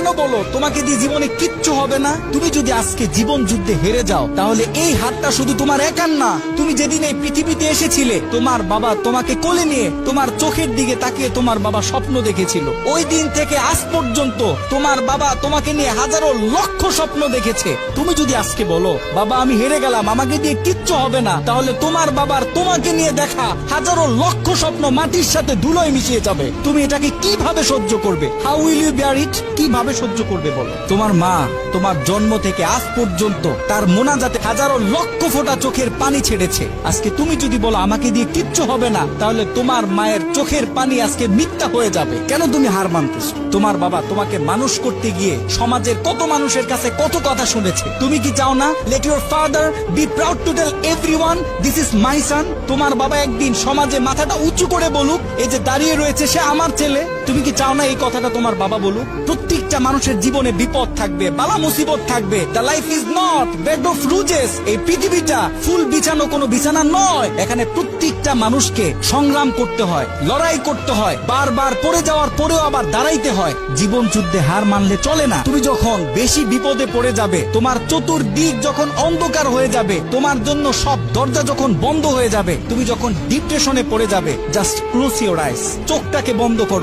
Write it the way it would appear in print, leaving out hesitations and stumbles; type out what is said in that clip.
কেন বলো তোমাকে দিয়ে জীবনে কিচ্ছু হবে না? তুমি যদি আজকে জীবন যুদ্ধে হেরে যাও তাহলে এই হাতটা শুধু তোমার একার না। তুমি যেদিন এই পৃথিবীতে এসেছিলে তোমার বাবা তোমাকে কোলে নিয়ে তোমার চোখের দিকে তাকিয়ে তোমার বাবা স্বপ্ন দেখেছিল। ওই দিন থেকে আজ পর্যন্ত তোমার বাবা তোমাকে নিয়ে হাজারো লক্ষ স্বপ্ন দেখেছে। তুমি যদি আজকে বলো বাবা আমি হেরে গেলাম, আমাকে দিয়ে কিচ্ছু হবে না, তাহলে তোমার বাবার তোমাকে নিয়ে দেখা হাজারো লক্ষ স্বপ্ন মাটির সাথে ধুলোয় মিশিয়ে যাবে। তুমি এটাকে কিভাবে সহ্য করবে? হাউ উইল ইউ বিয়ার ইট? কিভাবে সহ্য করবে বলো? তোমার মা তোমার জন্ম থেকে আজ পর্যন্ত তার মোনাজাতে হাজারো লক্ষ ফোঁটা চোখের পানি ছেড়েছে। আজকে তুমি যদি বলো আমাকে দিয়ে কিচ্ছু হবে না, তাহলে তোমার মায়ের চোখের পানি আজকে মিথ্যা হয়ে যাবে। কেন তুমি হার মানতেছো? তোমার বাবা তোমাকে মানুষ করতে গিয়ে সমাজের কত মানুষের কাছে কত কথা শুনেছে। তুমি কি চাও না let your father be proud to tell everyone this is my son? তোমার বাবা একদিন সমাজে মাথাটা উঁচু করে বলুক এই যে দাঁড়িয়ে রয়েছে সে আমার ছেলে। তুমি কি চাও না এই কথাটা তোমার বাবা বলুক? প্রত্যেকটা মানুষের জীবনে বিপদ থাকবে, বালা মুসিবত থাকবে। The life is not bed of roses. এই পৃথিবীটা ফুল বিছানো কোনো বিছানা নয়। এখানে প্রত্যেকটা মানুষকে সংগ্রাম করতে হয়, লড়াই করতে হয়, বারবার পড়ে যাওয়ার পরেও আবার দাঁড়াইতে হয়। জীবন যুদ্ধে হার মানলে চলে না। তুমি যখন বেশি বিপদে পড়ে যাবে, তোমার চতুর্দিক যখন অন্ধকার হয়ে যাবে, তোমার জন্য সব দরজা যখন বন্ধ হয়ে যাবে, তুমি যখন ডিপ্রেশনে পড়ে যাবে, জাস্ট ক্লোজ ইওর আইস, চোখটাকে বন্ধ করো।